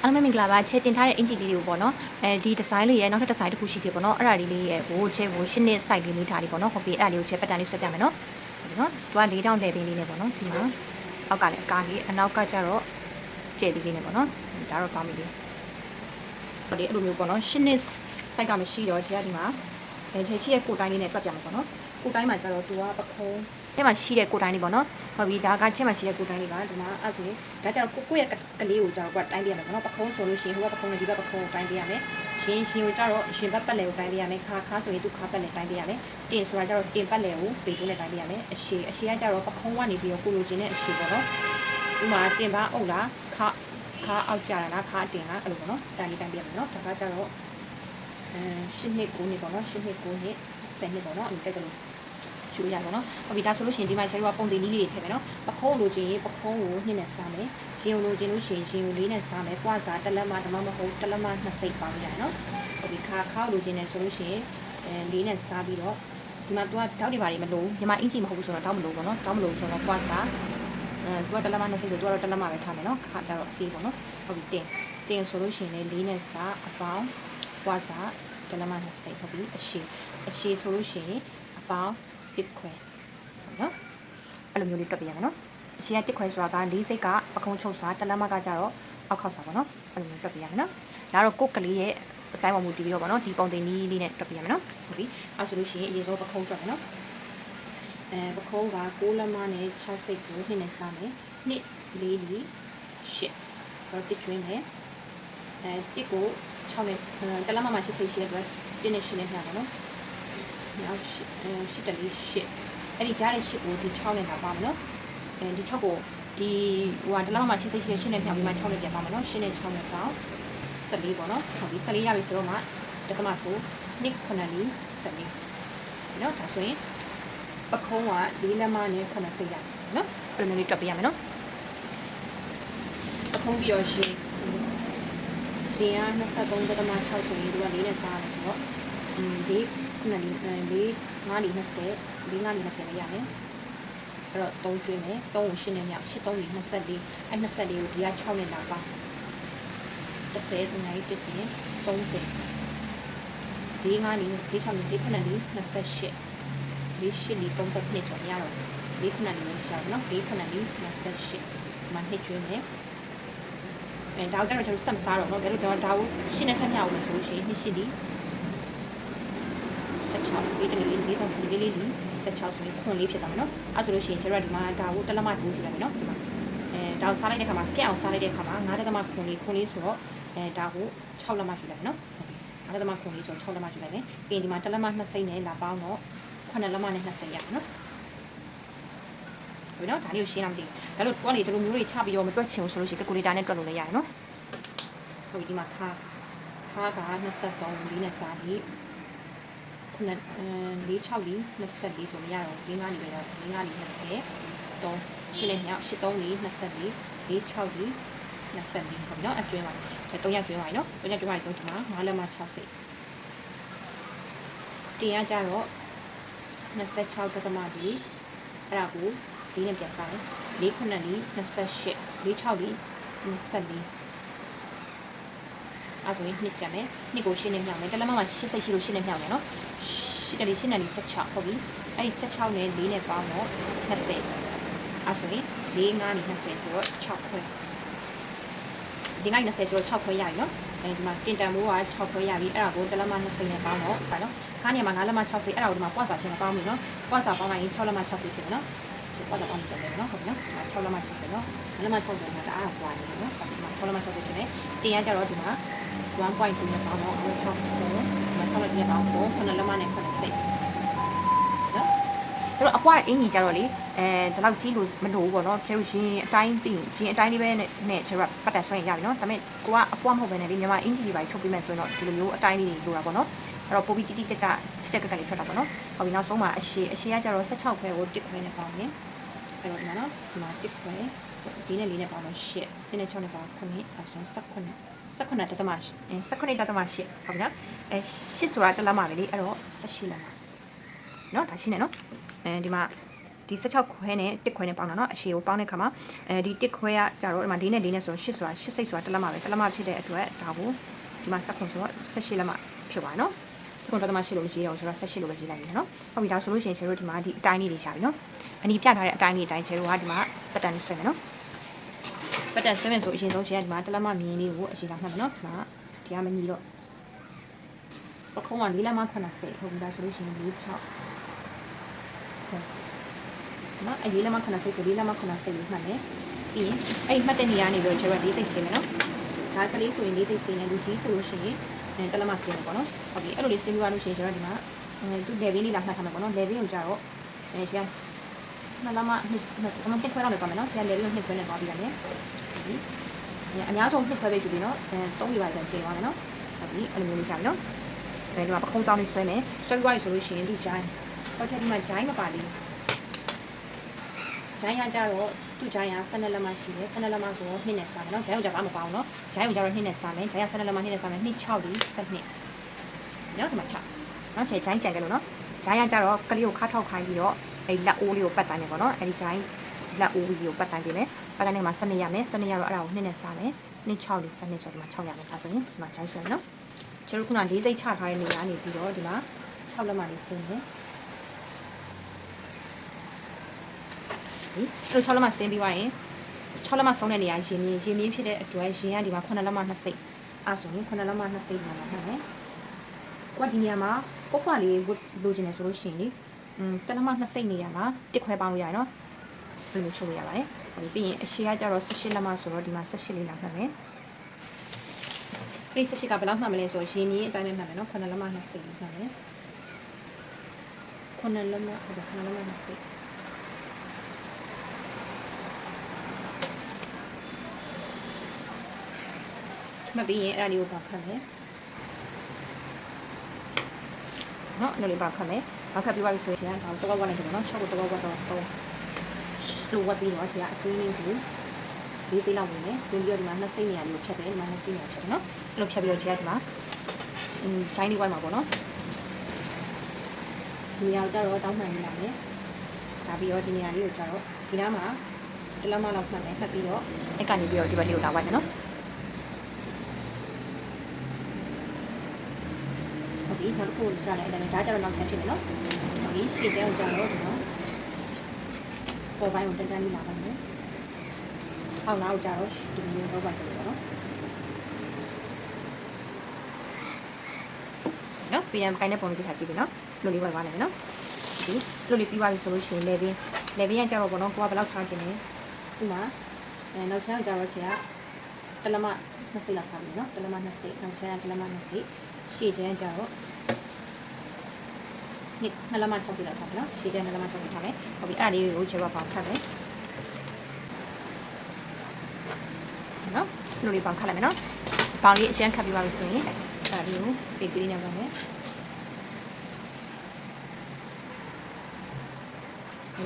အားလုံးမင်္ဂလာပါချဲတင်ထားတဲ့အင်ဂျီလေးတွေကိုပေါ့နော်ဒီဒီဇိုင်းလေးရဲ့နောက်ထပ်ဒီဇိုင်းတစ်ခုရှိသေးပေါ့နော်အဲ့ဒါလေးရဲ့ကိုချဲကိုရှင်းတဲ့ site လေးလေးထားလေးပေါ့နော်ဟုတ်ပြီအဲ့ဒါလေးကိုချဲပတ်တန်လေးဆက်ပြမယ်နော်ဟုတ်ပြီနော်သူက၄တောင်တဲ့ပင်လေးနဲ့ပေါ့နော်ဒီမှာအောက်ကလည်းအကားလေးအနောက်ကကျတော့ကျဲလေးလေးနဲ့ပေါ့နော်ဒါတော့ကောင်းပြီလေဟုတ်တယ်အဲ့လိုမျိုးပေါ့နော်ရှင်းတဲ့ site ကမရှိတော့ချဲကဒီမှာချဲရှိရဲ့ကိုတိုင်းလေးနဲ့တွက်ပြမယ်ပေါ့နော်ကိုတိုင်းမှာကျတော့သူကပခုံးထဲမှာရှိတဲ့ကိုတိုင်းလေးပေါ့နော်ဟုတ်ပြီဒါကချက်မှာရှိတဲ့ကိုတိုင်းလေးကဒီမှာအဲ့ဆိုရင်ဒါကျတော့ကိုရဲ့ကလေးကိုကျတော့ကိုတိုင်းပြရမယ်ပေါ့နော်ပခုံးဆိုလို့ရှိရင်ဟိုကပခုံးနဲ့ဒီဘက်ပခုံးကိုတိုင်းပြရမယ်ရှင်ကိုကျတော့ရှင်ဘက်ပတ်လည်ကိုတိုင်းပြရမယ်ခါဆိုရင်သူခါပတ်လည်တိုင်းပြရမယ်တင်ဆိုတာကျတော့တင်ပတ်လည်ကိုပေတိုးနဲ့တိုင်းပြရမယ်အရှိကကျတော့ပခုံးကနေပြီးတော့ကိုလိုချင်တဲ့အရှိပေါ့နော်ဒီမှာတင်ပါအုပ်လားခါအောက်ကြတာလားခါတင်လားအဲ့လိုပေါ့နော်တိုင်းလေးတိုင်းပြရမယ်နော်ဒါကကျတော့8နှစ်9နှစ်ပေါ့နော်8နှစ်9နှစ်10နှစ်ပေါ့နော်အဲ့တက်ကြလို့ချူရပါတော့ဟုတ်ပြီဒါဆိုလို့ရှိရင်ဒီမှာဆရာတို့ကပုံတင်နည်းလေးတွေထည့်မယ်နော်ပခုံးလိုချင်ရင်ပခုံးကို2နဲ့စားမယ်ရှင်လိုချင်လို့ရှိရင်ရှင်ကို4နဲ့စားမယ်ကွာစားတစ်လက်မှဓမ္မမဟုတ်တစ်လက်မှ2စိတ်ပေါင်းရတယ်နော်ဟုတ်ပြီခါလိုချင်တယ်ဆိုလို့ရှိရင်4နဲ့စားပြီးတော့ဒီမှာသူကတောက်တွေပါတွေမလို့ညီမအင်ဂျီမဟုတ်ဘူးဆိုတော့တောက်မလို့ပေါ့နော်တောက်မလို့ဆိုတော့ကွာစားသူကတစ်လက်မှ2စိတ်ဆိုသူကတော့တစ်လက်မှပဲထားမယ်နော်ခါကြတော့အဖေးပေါ့နော်ဟုတ်ပြီတင်ဆိုလို့ရှိရင်4နဲ့စားအပေါင်းကွာစားတစ်လက်မှ2စိတ်ဟုတ်ပြီအရှိဆိုလို့ရှိရင်အပေါင်းတစ်ခွဲနော်အဲ့လိုမျိုးလေးတွက်ပြရမယ်နော်အရှင်ကတစ်ခွဲဆိုတာက၄စိတ်ကပခုံးချုပ်စာတလက်မကကြတော့အောက်ခောက်စာပေါ့နော်အဲ့လိုမျိုးတွက်ပြရမယ်နော်ဒါတော့ကိုယ်ကလေးရဲ့အတိုင်းပေါ်မူတည်ပြီးတော့ပေါ့နော်ဒီပုံတင်နည်းလေးနဲ့တွက်ပြရမယ်နော်ဟုတ်ပြီအဲ့ဆိုလို့ရှိရင်အရင်ဆုံးပခုံးတွက်မယ်နော်ပခုံးက6လက်မနဲ့6စိတ်ကိုနှစ်နဲ့စားမယ်2 4 8တော့တစ်ကျွင်းမယ်တစ်ကို6နဲ့တလက်မမှာ8စိတ်ရှိတဲ့အတွက်1နဲ့8နဲ့ညပါနော်နောက်8တလေး8အဲ့ဒီကြားတဲ့8ကိုဒီ6နဲ့ပါမယ်နော်ဒီ6ကိုဒီဟိုကတလောက်မှ8စိတ်8နဲ့ပြန်ပြီးမှ6နဲ့ပြန်ပါမယ်နော်8နဲ့6နဲ့ပေါင်း14ပေါ့နော်ဟုတ်ပြီ14ရပြီဆိုတော့မှတက္ကမကို2 9 4 14နော်ဒါဆိုရင်ပခုံးက4လက်မနဲ့9စိတ်ရနော်အဲ့လိုမျိုးလေးတွက်ပြရမယ်နော်ပခုံးပြီးတော့ရှင်က23.6ဆိုရင်သူက4နဲ့စားတယ်ဆိုတော့ဒီ9 4 5 20 4 5 20နဲ့ရတယ်အဲ့တော့3ကျွေးမယ်3ကို8နဲ့မြောက်8 3 24အဲ့24ကိုဒီက6နဲ့လာပါ30တနိုင်တစ်ပြင်30 4 5 4 6 4 9 4 28 4 8 4 32ဆိုရတော့4 9 4 28နော်4 9 4 28မှာနှစ်ကျွေးမယ်ဒါကြတော့ကျွန်တော်စက်မစားတော့เนาะဒါတို့ဒါကိုရှင်းနေခက်မြောက်လို့ဆိုလို့ရှိရင်နှစ်ရှိဒီ16ဒီတလေးလေးတော့ဒီလေးလေး16ဆိုရင်ခွန်လေးဖြစ်သွားမယ်နော်အဲ့ဆိုလို့ရှိရင်ကျတော့ဒီမှာဒါကိုတစ်လက်မထိုးယူလိုက်မယ်နော်ဒီမှာဒါကိုစားလိုက်တဲ့ခါမှာပြက်အောင်စားလိုက်တဲ့ခါမှာ9လက်မခွန်လေးဆိုတော့ဒါကို6လက်မယူလိုက်မယ်နော်9လက်မခွန်လေးဆိုတော့6လက်မယူလိုက်မယ်ပြီးရင်ဒီမှာတစ်လက်မ2စိမ့်နဲ့လာပေါင်းတော့9လက်မနဲ့2စိမ့်ရမယ်နော်ဟုတ်နော်ဒါလေးကိုရှင်းအောင်ဒီဒါလို့ကိုကလေဒီလိုမျိုးတွေချပြီးတော့မတွက်ချင်ဘူးဆိုလို့ရှိရင်ကယ်ကူလေတာနဲ့တွက်လို့လည်းရတယ်နော်ဟုတ်ပြီဒီမှာခါက23ဒီနဲ့စားပြီး4 6 4 24ဆိုမရတော့5 5လေးပဲတော့5 5လေး20 3 8နဲ့မြောက်8 3 4 24 4 6 4 24ဟုတ်ပြီနော်အကျွင်းပါ3ရက်ကျွင်းပါနော်3ရက်ကျွင်းပါဆိုဒီမှာ5လက်မ6စိတ်တင်ရကြတော့26တသမဒီအဲ့ဒါကိုဒီနဲ့ပြန်စားတယ်4 9 4 28 4 6 4 24အဲ့ဆိုရင်နှစ်ကြမယ်နှစ်ကိုရှင်းနေမြောက်မယ်တလက်မမှာ8စိတ်ရှိလို့ရှင်းနေမြောက်မယ်နော်8တလေး8နဲ့16ဟုတ်ပြီအဲ့ဒီ16နဲ့4နဲ့ပေါင်းတော့20အဲ့ဆိုရင်4 5နဲ့20ဆိုတော့6ခွဲဒီ9 20ဆိုတော့6ခွဲရပြီနော်အဲဒီမှာတင်တန်မိုးက6ခွဲရပြီအဲ့ဒါကိုတလက်မ20နဲ့ပေါင်းတော့ဘာနော်ခါနေမှာ9လက်မ6စိတ်အဲ့ဒါကိုဒီမှာပွားစာချင်းနဲ့ပေါင်းပြီနော်ပွားစာပေါင်းလိုက်ရင်6လက်မ6စိတ်ဖြစ်တယ်နော်ပွားစာပေါင်းပြီတယ်နော်ဟုတ်ပြီနော်6လက်မ6စိတ်နော်9လက်မ6စိတ်မှာတအားပွားနေတယ်နော်ဒီမှာ6လက်မ6စိတ်ဖြစ်တယ်တင်ရကြတော့ဒီမှာ1.2နဲ့ပေါင်းတော့6ဆိုတော့ဒီမှာ6လက်နဲ့ပေါင်းတော့9လက်မနဲ့9စိတ်နော်ကျတော့အပွားအင်ကြီးကြတော့လေဒီလောက်ကြီးလို့မလို့ပေါ့နော်ကျတော့ရှင်အတိုင်းသိရှင်အတိုင်းလေးပဲနဲ့ကျတော့ပတ်တက်ဆွဲရပြီနော်ဒါပေမဲ့ကိုကအပွားမဟုတ်ဘဲနဲ့လေမြန်မာအင်ကြီးတွေပါချုပ်ပေးမယ်ဆိုရင်တော့ဒီလိုမျိုးအတိုင်းလေးတွေလိုတာပေါ့နော်အဲ့တော့ပိုပြီးတိတိကျကျကလေးထွက်တာပေါ့နော်ဟုတ်ပြီနောက်ဆုံးမှာအရှိကကျတော့16ခွဲကို1ခွဲနဲ့ပေါင်းရင်အဲ့တော့ဒီမှာနော်ဒီမှာ1ခွဲဒီနဲ့4နဲ့ပေါင်းတော့8ဒီနဲ့6နဲ့ပေါင်း9အဲ့ဆို19တသမ19တသမ8ဟုတ်ပြီနော်8ဆိုတာတစ်လက်မပဲလေအဲ့တော့18လက်မနော်ဒါရှင်းနေနော်ဒီမှာ ဒီ16ခွဲနဲ့1ခွဲနဲ့ပေါင်းတာเนาะအရှည်ကိုပေါင်းတဲ့ခါမှာဒီ1ခွဲကကြတော့ဒီမှာ4နဲ့4နဲ့ဆို8ဆိုတာ8စိတ်ဆိုတာတစ်လက်မပဲတစ်လက်မဖြစ်တဲ့အတွက်ဒါကိုဒီမှာ7ခွန်ဆိုတော့18လက်မဖြစ်သွားเนาะဒီကွန်တော်တမရှိလို့မရှိတော့ဆိုတော့18လို့ပဲရေးလိုက်ပြီเนาะဟုတ်ပြီဒါဆိုလို့ရှိရင်ချေတို့ဒီမှာဒီအတိုင်းလေးတွေရှာပြီเนาะအနီးပြထားတဲ့အတိုင်းလေးအတိုင်းချေတို့ကဒီမှာပတ်တန်ဆွဲမယ်เนาะပတ်တန်ဆွဲမယ်ဆိုအရင်ဆုံးချေကဒီမှာတစ်လက်မမြင်းလေးကိုအရင်ကမှတ်မယ်เนาะဒီမှာဒီကမညီတော့ပခုံးက4လက်မ80ဟုတ်ပြီဒါဆိုလို့ရှိရင်4 6နော်အရေးလက်မ80ဆို4လက်မ80လို့မှတ်မယ်ပြီးရင်အဲ့မှတ်တဲ့နေရာနေပြီးတော့ကျတော့4စိတ်စင်းမယ်နော်ဒါကလေးဆိုရင်4စိတ်စင်းတယ်လူကြီးဆိုလို့ရှိရင်တလက်မစင်းတယ်ပေါ့နော်ဟုတ်ပြီအဲ့လိုလေးစင်းပြီးသွားလို့ရှိရင်ကျတော့ဒီမှာသူ level လေးလာမှတ်ထားမယ်ပေါ့နော် level ကိုကြတော့ကျန်နှစ်လက်မနှစ်ခွဲလောက်နဲ့သွားမယ်နော်ကျန် level ကိုနှစ်ခွဲနဲ့သွားပြီးရတယ်ဟုတ်ပြီအများဆုံးနှစ်ခွဲပဲယူပြီးနော်3ပြပါကျန်ကျင်းသွားမယ်နော်ဟုတ်ပြီအဲ့လိုမျိုးလေးကြာပြီနော်ဒီမှာပခုံးဆောင်လေးဆွဲမယ်ဆွဲပြီးသွားပြီဆိုလို့ရှိရင်ဒီဂျိုင်းတော့ချက်ဒီမှာဂျိုင်းမပါလေးဂျိုင်းရကြတော့သူ့ဂျိုင်းရ12လက်မရှိတယ်12လက်မဆိုတော့2နဲ့စားမယ်နော်ဂျိုင်းကိုကြပါမပေါအောင်နော်ဂျိုင်းကိုကြတော့2နဲ့စားမယ်ဂျိုင်းရ12လက်မ2နဲ့စားမယ်2 6 12နော်ဒီမှာ6နော်ဂျိုင်းကြံကြလို့နော်ဂျိုင်းရကြတော့ကလေးကိုခါထောက်ခိုင်းပြီးတော့အဲ့လက်အိုးလေးကိုပတ်တိုင်းမယ်ပေါ့နော်အဲ့ဒီဂျိုင်းလက်အိုးကြီးကိုပတ်တိုင်းပေးမယ်ပတ်တိုင်းနဲ့မှာ12ရမယ်12ရတော့အဲ့ဒါကို2နဲ့စားမယ်2 6 12ဆိုတော့ဒီမှာ6ရမယ်ဒါဆိုရင်ဒီမှာဂျိုင်းဆွဲမယ်နော်ကျတို့ခုန4စိတ်ချထားတဲ့နေရာနေပြီးတော့ဒီမှာ6လက်မလေးဆင်းတယ်အဲ့6လက်မဆင်းပြီးသွားရင်6လက်မဆုံးတဲ့နေရာရင်မြင်းဖြစ်တဲ့အတွက်ရင်ကဒီမှာ9လက်မ2စိတ်အဲ့ဆိုရင်9လက်မ2စိတ်မှာမှတ်မယ်။ကိုကဒီနေရာမှာကိုခွာလေးလိုချင်တယ်ဆိုလို့ရှိရင်လေတလက်မ2စိတ်နေရာမှာတစ်ခွဲပေါင်းလို့ရတယ်နော်။ဒီလိုချုပ်လို့ရပါတယ်။ပြီးရင်အရှည်ကကြတော့18လက်မဆိုတော့ဒီမှာ18လေးလောက်မှတ်မယ်။အဲ့18ကဘယ်လောက်မှတ်မလဲဆိုတော့ရင်မြင်းအတိုင်းပဲမှတ်မယ်နော်9လက်မ2စိတ်မှတ်မယ်။9လက်မဟုတ်တယ်9လက်မ2စိတ်မပြီးရင်အဲ့ဒါလေးကိုပါခတ်မယ်နော်အဲ့လိုလေးပါခတ်မယ်ပါခတ်ပြီးပါပြီဆိုရင်ဒါတော့ဝတ်လိုက်တယ်နော်6ကိုတော့ဝတ်တော့လိုဝတ်ပြီးတော့ဒီကအသွေးလေးကို၄စိတ်လောက်ဝင်တယ်ပြီးတော့ဒီမှာ2စိတ်နေရာလေးကိုဖြတ်တယ်ဒီမှာ2စိတ်နေရာဖြတ်တယ်နော်အဲ့လိုဖြတ်ပြီးတော့ဒီကဒီမှာဂျိုင်းလေးဝိုင်းမှာပေါ့နော်ဒီနေရာကျတော့တောင်းမှန်နေလာမယ်ဒါပြီးတော့ဒီနေရာလေးကိုကျတော့ဒီနားမှာတလက်မလောက်မှတ်မယ်ခတ်ပြီးတော့အဲ့ကနေပြီးတော့ဒီဘက်လေးကိုလာဝိုင်းမယ်နော်ဒီနောက်တစ်ခုကြားလိုက်တယ်ဒါကြတော့နောက်ဆက်ဖြစ်မယ်နော်ဒီရှေ့ကျအောင်ကြားတော့ဒီနော်ပေါ်ပိုင်းကိုတန်းတန်းလေးလာပါမယ်ဟောက်နောက်ကြားတော့ဒီမျိုးတော့ပါတယ်နော်နော်ပြန်ကိုင်းတဲ့ပုံလေးထားကြည့်ပြီနော်လူလေးဝိုင်းသွားနိုင်မယ်နော်ဒီလူလေးပြီးသွားပြီဆိုလို့ရှိရင် level ရကြတော့ပေါ့နော်ကိုကဘယ်လောက်ထားခြင်းလဲဒီမှာနောက်ချမ်းကြတော့ချင်ကတလက်မ2စိတ်လောက်ထားပြီနော်တလက်မ2စိတ်နောက်ချမ်းကတလက်မ2စိတ်ရှေ့ကျန်းကြတော့နှစ်လက်မ6ပြလောက်ထားမယ်နော်ရှေ့ကျန်းနှစ်လက်မ6ပြထားမယ်ဟုတ်ပြီအဲ့ဒါလေးကိုခြေပါပေါင်းခတ်မယ်နော်လူလေးပေါင်းခတ်လိုက်မယ်နော်ပေါင်းလေးအကျန်းခတ်ပြီးပါပြီဆိုရင်အဲ့ဒါလေးကိုပေးပေးနေပါမယ်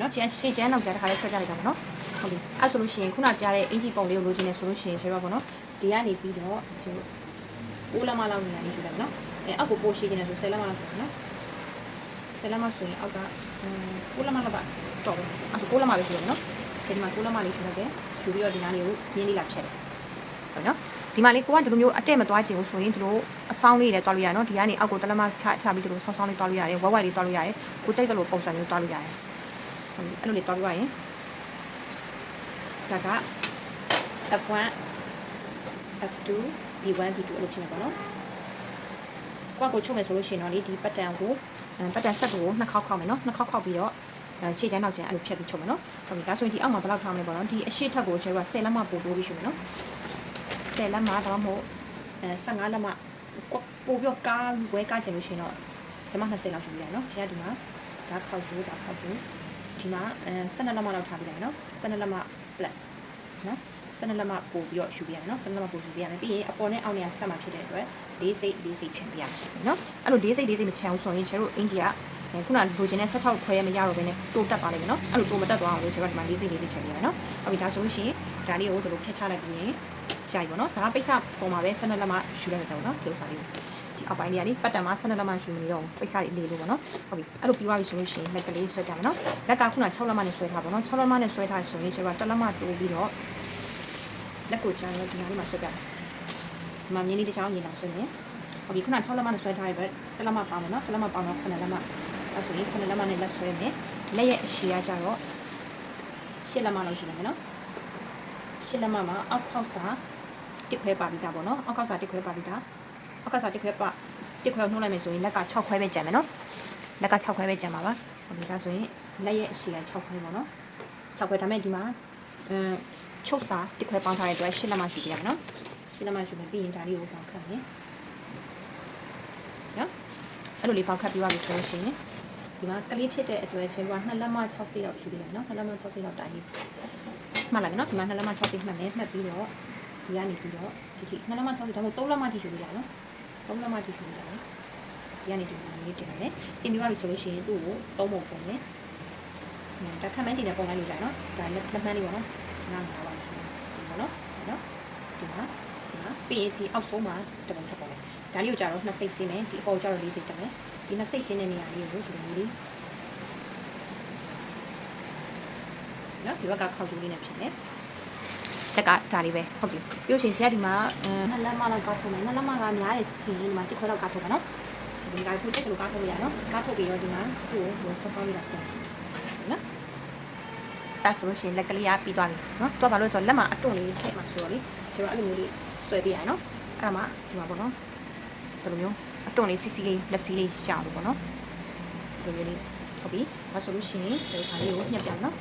နော်ရှေ့ကျန်းနောက်ကြတဲ့ခါလေးဆွဲကြလိုက်ကြမယ်နော်ဟုတ်ပြီအဲ့ဆိုလို့ရှိရင်ခုနကြားတဲ့အင်ဂျီပုံလေးကိုလိုချင်နေဆိုလို့ရှိရင်ခြေပါပေါ့နော်ဒီကနေပြီးတော့6လက်မလောက်နေရနေယူလိုက်နော်အောက်ကိုပို့ရှိနေတယ်ဆို10လက်မလောက်ဆိုနော်10လက်မဆိုရင်အောက်က9လက်မလောက်ပါတော့အဲ့9လက်မပဲရှိတယ်နော်ဒီမှာ9လက်မလေးယူလိုက်တယ်ယူပြီးတော့ဒီနားလေးကိုရင်းလေးလာဖြတ်တယ်ဟုတ်နော်ဒီမှာလေးကိုကဒီလိုမျိုးအတက်မသွားချင်ဘူးဆိုရင်ဒီလိုအဆောင်လေးလည်းတွားလို့ရတယ်နော်ဒီကနေအောက်ကိုတစ်လက်မချပြီးဒီလိုဆောင်းဆောင်းလေးတွားလို့ရတယ်ဝက်ဝက်လေးတွားလို့ရတယ်ကိုတိတ်တယ်လို့ပုံစံမျိုးတွားလို့ရတယ်ဟုတ်အဲ့လိုလေးတွားပြီးရရင်ဒါက F1 F2 B1 B2 အဲ့လိုဖြစ်နေပါတော့ကိုချုပ်မယ်ဆိုလို့ရှိရင်တော့လေဒီပတ်တန်ဆက်ကိုနှစ်ခေါက်ခောက်မယ်နော်နှစ်ခေါက်ခောက်ပြီးတော့ရှေ့ကျန်းနောက်ကျန်းအဲ့လိုဖြတ်ပြီးချုပ်မယ်နော်ဟုတ်ပြီဒါဆိုရင်ဒီအောက်မှာဘယ်လောက်ထားမလဲပေါ့နော်ဒီအရှိထက်ကိုကျဲက10လက်မပို့ပြီးရှုမယ်နော်10လက်မဒါမှမဟုတ်15လက်မပို့ပြီးကားဝဲကားချင်လို့ရှိရင်တော့ဒီမှာ20လောက်ရှုပြရနော်ရှင်းရဒီမှာဒါခောက်ယူဒီမှာ12လက်မလောက်ထားပြလိုက်နော်12လက်မ plus နော်12လက်မပို့ပြီးတော့ရှုပြရမယ်နော်12လက်မပို့ရှုပြရမယ်ပြီးရင်အပေါ်နဲ့အောက်နဲ့ဆက်မှာဖြစ်တဲ့အတွက်၄စိတ်ချင်ပြရမယ်နော်အဲ့လို၄စိတ်မချင်အောင်ဆိုရင်ကျတို့အင်ဂျီကခုနလိုချင်တဲ့16ခွဲရမရတော့ဘဲနဲ့တိုးတက်သွားလိမ့်မယ်နော်အဲ့လိုတိုးမတက်သွားအောင်လို့ကျတို့ဒီမှာ၄စိတ်ချင်ပြရမယ်နော်ဟုတ်ပြီဒါဆိုလို့ရှိရင်ဒါလေးကိုဒီလိုဖြတ်ချလိုက်ပြီးရင်ကြာပြီပေါ့နော်ဒါကပိတ်စပုံမှာပဲ12လက်မရှုလိုက်တော့နော်ဒီဥစ္စာလေးကိုဒီ အောက်ပိုင်းလေးကလေပတ်တန်မှာ12လက်မှယူနေတော့ပိတ်စတွေလေးလို့ပေါ့နော်ဟုတ်ပြီအဲ့လိုပြီးသွားပြီဆိုလို့ရှိရင်လက်ကလေးဆွဲပြမယ်နော်လက်ကခုန6လက်မှနဲ့ဆွဲထားပါတော့6လက်မှနဲ့ဆွဲထားဆိုရင်ကျတော့1လက်မှတိုးပြီးတော့လက်ကိုချမ်းလို့ဒီနားလေးမှာဆွဲပြမယ်ဒီမှာမြင်းလေးတစ်ချောင်းမြင်တာဆွဲမယ်ဟုတ်ပြီခုန6လက်မှနဲ့ဆွဲထားရတဲ့1လက်မှပေါင်းမယ်နော်1လက်မှပေါင်းတော့9လက်မှအဲ့ဆိုရင်9လက်မှနဲ့လက်ဆွဲမယ်လက်ရဲ့အရှည်ကကြတော့10လက်မှလောက်ရှိတယ်နော်10လက်မှမှာအောက်ခေါက်စာတစ်ခွဲပါပြီးသားပေါ့နော်အောက်ခေါက်စာတစ်ခွဲပါပြီးသားအောက်ခေါက်စာတစ်ခွဲပါတစ်ခွဲနှုတ်လိုက်မယ်ဆိုရင်လက်က6ခွဲပဲကျန်မယ်နော်လက်က6ခွဲပဲကျန်ပါပါဟုတ်ပြီဒါဆိုရင်လက်ရဲ့အရှည်က6ခွဲပေါ့နော်6ခွဲဒါမဲ့ဒီမှာချုပ်စာတစ်ခွဲပေါင်းထားတဲ့အတွက်10လက်မှရှိပြရမယ်နော်10လက်မှရှိမယ်ပြီးရင်ဒါလေးကိုပေါင်းခတ်မယ်နော်အဲ့လိုလေးပေါင်းခတ်ပြီးသွားပြီဆိုလို့ရှိရင်ဒီမှာကလေးဖြစ်တဲ့အတွက်ရှင်က2လက်မှ6စီလောက်ရှိပြရမယ်နော်2လက်မှ6စီလောက်တိုင်းမှတ်လိုက်မယ်နော်ဒီမှာ2လက်မှ6စီမှတ်မယ်မှတ်ပြီးတော့ဒီကနေပြီးတော့ဒီ2လက်မှ6စီဒါမှမဟုတ်3လက်မှထိရှိပြရနော်3လက်မှထိရှိပြရနော်ဒီကနေဒီလေးတင်မယ်တင်ပြီးသွားပြီဆိုလို့ရှိရင်သူ့ကို3ပုံပုံမယ်ဒါခက်မှန်းကြည့်တဲ့ပုံလိုက်လို့ရတယ်နော်ဒါလက်မှန်းလေးပေါ့နော်နားမှာပါဒီပေါ့နော်နော်ဒီမှာပြီးရင်ဒီအောက်ဆုံးမှာတပုံထပ်ပေါ်မယ်ဒါလေးကိုကြတော့2စိတ်စင်းမယ်ဒီအပေါ်ကျတော့4စိတ်တက်မယ်ဒီ2စိတ်စင်းတဲ့နေရာလေးကိုဒီလိုလေးနော်ဒီဘက်ကခောက်ကျိုးလေးနဲ့ဖြစ်နေတက်ကဒါလေးပဲဟုတ်ပြီပြီးလို့ရှိရင်ဆရာဒီမှာ2လက်မလောက်ကောက်ထုတ်မယ်2လက်မကများတယ်ဆိုရင်ဒီမှာတစ်ခွက်လောက်ကောက်ထုတ်ပါနော်ဒီကခုတက်လို့ကောက်ထုတ်ရနော်ကောက်ထုတ်ပြီးတော့ဒီမှာသူ့ကိုဆော့ဆော့လေးတော့ဆက်နော်ဒါဆိုလို့ရှိရင်လက်ကလေးကပြီးသွားပြီနော်တော့ဘာလို့လဲဆိုတော့လက်မှာအတွန့်လေးထည့်မှာဆိုတော့လေကျွန်တော်အဲ့လိုမျိုးလေးဆွဲပေးရနော်အဲ့ဒါမှဒီမှာပေါ့နော်ဒီလိုမျိုးအတွန့်လေးစီစီလေးလက်စီလေးရှာလို့ပေါ့နော်ဒီလိုမျိုးလေးဟုတ်ပြီဒါဆိုလို့ရှိရင်ကျွန်တော်ဒါလေးကိုညှက်ပြနော်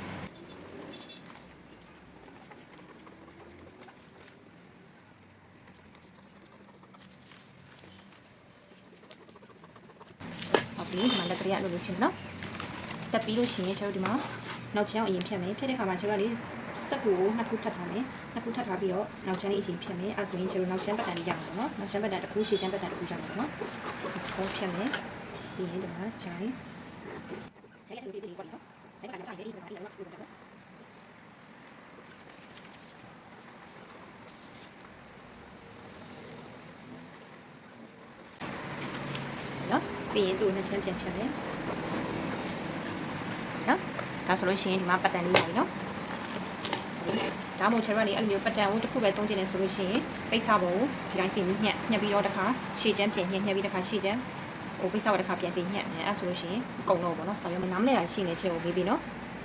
ဒီမှာလက်ကလေးအဲ့လိုမျိုးဖြစ်နော်တက်ပြီးလို့ရှိရင်ကျွန်တော်ဒီမှာနောက်ချမ်းအရင်ဖြတ်မယ်ဖြတ်တဲ့ခါမှာကျွန်တော်လေးစက်ကိုနှစ်ခုထပ်ထားမယ်နှစ်ခုထပ်ထားပြီးတော့နောက်ချမ်းလေးအရင်ဖြတ်မယ်အဲဆိုရင်ကျွန်တော်နောက်ချမ်းပတ်တန်လေးရအောင်နော်နောက်ချမ်းပတ်တန်တစ်ခုရှေ့ချမ်းပတ်တန်တစ်ခုရအောင်နော်ဟောဖြတ်မယ်ပြီးရင်ဒီမှာချမ်းလေးအဲ့ဒါလေးပေါ့နော်အဲ့ဒါလေးဒီမှာလေးလောက်ပြတော့နော်ပြီးရင်သူ့နှစ်ချမ်းပြန်ဖြတ်မယ်နော်ဒါဆိုလို့ရှိရင်ဒီမှာပတ်တန်လေးရပြီနော်ဒါမှမဟုတ်ကျွန်တော်ကလေအဲ့လိုမျိုးပတ်တန်ကိုတစ်ခုပဲသုံးချင်တယ်ဆိုလို့ရှိရင်ပိတ်စပေါ်ကိုဒီတိုင်းပြင်ပြီးညှက်ပြီးတော့တစ်ခါရှေ့ချမ်းပြင်ညှက်ပြီးတစ်ခါရှေ့ချမ်းဟိုပိတ်စပေါ်တစ်ခါပြန်ပြင်ညှက်မယ်အဲ့ဆိုလို့ရှိရင်အကုန်လုံးပေါ့နော်ဆောင်းရမနားမလဲတာရှိနေချင်းကိုပြီးပြီနော်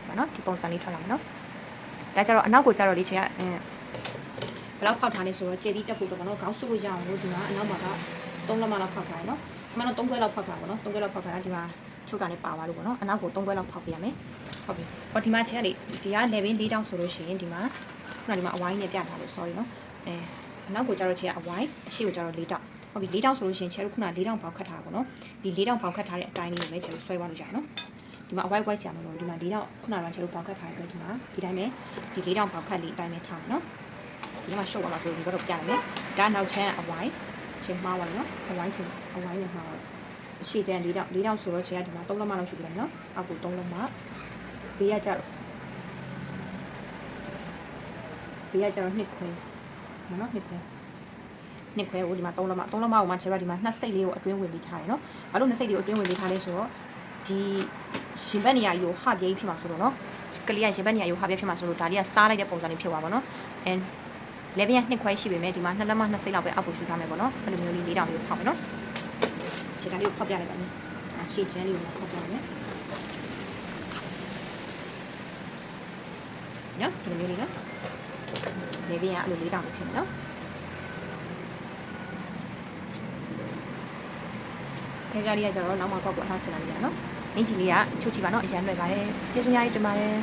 ပေါ့နော်ဒီပုံစံလေးထွက်လာမယ်နော်ဒါကြတော့အနောက်ကိုကြတော့ဒီချင်းကဘယ်လောက်ဖောက်ထားလဲဆိုတော့ကျေတီတက်ဖို့တော့နော်ခေါင်းစုလို့ရအောင်လို့ဒီမှာအနောက်မှာက3လက်မလောက်ဖောက်ထားတယ်နော်အမှန်တော့3ခွဲလောက်ဖောက်ထားပါနော်3ခွဲလောက်ဖောက်ထားတာဒီမှာချုပ်တာလည်းပါသွားလို့ပေါ့နော်အနောက်ကို3ခွဲလောက်ဖောက်ပြရမယ်ဟုတ်ပြီဟောဒီမှာချင်းကလေဒီက level 4တောင်းဆိုလို့ရှိရင်ဒီမှာခုနဒီမှာအဝိုင်းနဲ့ပြထားလို့ sorry နော်အနောက်ကိုကျတော့ချင်းကအဝိုင်းအရှိကိုကျတော့4တောင်းဟုတ်ပြီ4တောင်းဆိုလို့ရှိရင်ချဲတို့ခုန4တောင်းပေါက်ခတ်ထားပါပေါ့နော်ဒီ4တောင်းပေါက်ခတ်ထားတဲ့အတိုင်းလေးကိုပဲချဲတို့ဆွဲသွားလို့ရအောင်နော်ဒီမှာအဝိုင်းဆရာမလို့ဒီမှာ4တောင်းခုနကချဲတို့ပေါက်ခတ်ထားတဲ့အတွက်ဒီမှာဒီတိုင်းပဲဒီ4တောင်းပေါက်ခတ်လေးအတိုင်းပဲထားမယ်နော်ဒီမှာရှုပ်သွားမှာဆိုဒီကတော့ပြရမယ်ဒါနောက်ချမ်းအဝိုင်းချင်းမှားပါနော်အဝိုင်းချင်းအဝိုင်းနဲ့မှားရှေ့ချမ်း4တောင်းဆိုတော့ချဲကဒီမှာ3လက်မလောက်ရှိပြီနော်အောက်ကို3လက်မဘေးကကြတော့နှစ်ခွဲနော်နှစ်ခွဲကိုဒီမှာ3လက်မကိုမှချဲတော့ဒီမှာ2စိတ်လေးကိုအတွင်းဝင်ပြီးထားတယ်နော်ဘာလို့2စိတ်လေးကိုအတွင်းဝင်ပြီးထားလဲဆိုတော့ဒီရှင်ဘက်နေရာယူဟာပြေးဖြစ်မှာဆိုတော့နော်ကလေးကရှင်ဘက်နေရာယူဟာပြေးဖြစ်မှာဆိုလို့ဒါလေးကစားလိုက်တဲ့ပုံစံလေးဖြစ်သွားပါတော့and level 2ခွဲရှိပေမဲ့ဒီမှာ2လက်မ2စိတ်လောက်ပဲအောက်ကိုရှူထားမယ်ပေါ့နော်အဲ့လိုမျိုးလေး4တောင်လေးဖောက်မယ်နော်ခြေတန်းလေးကိုဖောက်ပြလိုက်ပါမယ်ရှေ့ချမ်းလေးကိုဖောက်ပြလိုက်မယ်နော်ဒီလိုလေးနော်နေပြန်အဲ့လို4တောင်ဖြစ်မယ်နော်ခဲကြလေးကကျတော့နောက်မှပေါက်ကိုအထောက်ဆင်လာနေရနော်အင်ဂျီလေးကချုပ်ချီပါနော်အရန်လွယ်ပါတယ်ကျေးဇူးများကြီးတင်ပါတယ်